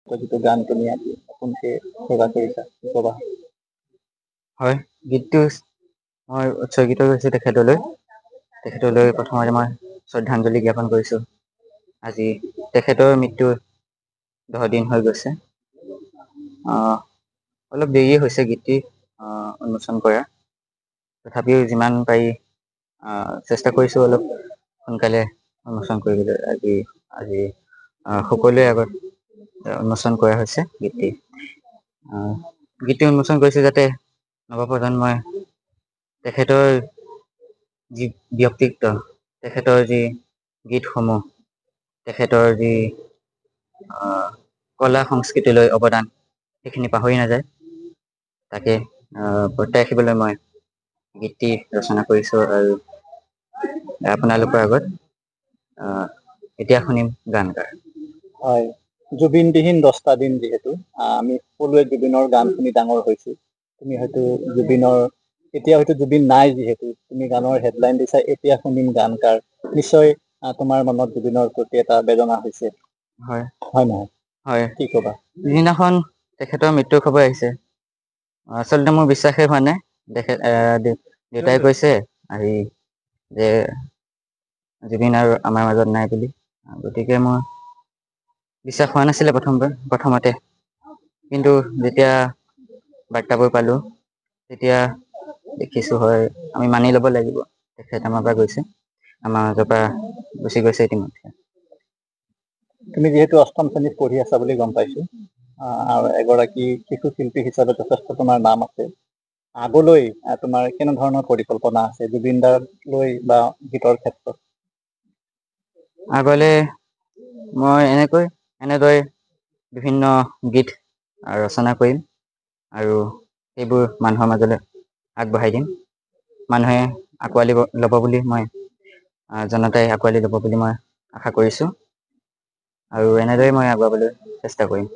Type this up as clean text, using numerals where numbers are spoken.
যিটো গান তুমি আজি নতুনকে প্ৰকাশ কৰিছা কি ক'বা? হয়, গীতটো মই উৎসৰ্গিত কৰিছোঁ তেখেতলৈ প্ৰথমতে মই শ্ৰদ্ধাঞ্জলি জ্ঞাপন কৰিছোঁ। আজি তেখেতৰ মৃত্যু 10 দিন হৈ গৈছে। অলপ দেৰিয়ে হৈছে গীতটি উন্মোচন কৰা, তথাপিও যিমান পাৰি চেষ্টা কৰিছোঁ অলপ সোনকালে উন্মোচন কৰিবলৈ। আজি সকলোৰে আগত উন্মোচন কৰা হৈছে গীতটি। গীতটি উন্মোচন কৰিছোঁ যাতে নৱপ্ৰজন্মই তেখেতৰ যি ব্যক্তিত্ব, তেখেতৰ যি গীতসমূহ, তেখেতৰ যি কলা সংস্কৃতিলৈ অৱদান, সেইখিনি পাহৰি নাযায়। তাকে প্ৰত্যাই ৰাখিবলৈ মই গীতটি ৰচনা কৰিছোঁ আৰু আপোনালোকৰ আগত এতিয়া শুনিম গানষাৰ। হয়, জুবিনবিহীন 10টা দিন যিহেতু আমি সকলোৱে জুবিনৰ গান শুনি ডাঙৰ হৈছোঁ। তুমি হয়তো জুবিনৰ এতিয়া হয়তো জুবিন নাই যিহেতু তুমি গানৰ হেডলাইন দিছা এতিয়া শুনিম গান কাৰ, নিশ্চয় তোমাৰ মনত জুবিনৰ প্ৰতি এটা বেদনা হৈছে। হয়, হয় নহয়? হয়। কি ক'বা? যিদিনাখন তেখেতৰ মৃত্যুৰ খবৰ আহিছে, আচলতে মোৰ বিশ্বাসেই হোৱা নাই। দেউতাই কৈছে যে জুবিন আৰু আমাৰ মাজত নাই বুলি, গতিকে মই বিশ্বাস হোৱা নাছিলে প্ৰথমতে, কিন্তু যেতিয়া বাৰ্তাবোৰ পালোঁ, তেতিয়া দেখিছোঁ হয় আমি মানি ল'ব লাগিব, তেখেত আমাৰ পৰা গৈছে। আমাৰ মাজৰ পৰা গুচি গৈছে ইতিমধ্যে। তুমি যিহেতু অষ্টম শ্ৰেণীত পঢ়ি আছা বুলি গম পাইছোঁ, আৰু এগৰাকী শিশু শিল্পী হিচাপে যথেষ্ট তোমাৰ নাম আছে। আগলৈ তোমাৰ কেনেধৰণৰ পৰিকল্পনা আছে জুবিনদাক লৈ বা গীতৰ ক্ষেত্ৰত? আগলে মই এনেদৰে বিভিন্ন গীত ৰচনা কৰিম আৰু সেইবোৰ মানুহৰ মাজলৈ আগবঢ়াই দিম। মানুহে আঁকোৱালি ল'ব বুলি জনতাই আঁকোৱালি ল'ব বুলি মই আশা কৰিছোঁ, আৰু এনেদৰে মই আগুৱাবলৈ চেষ্টা কৰিম।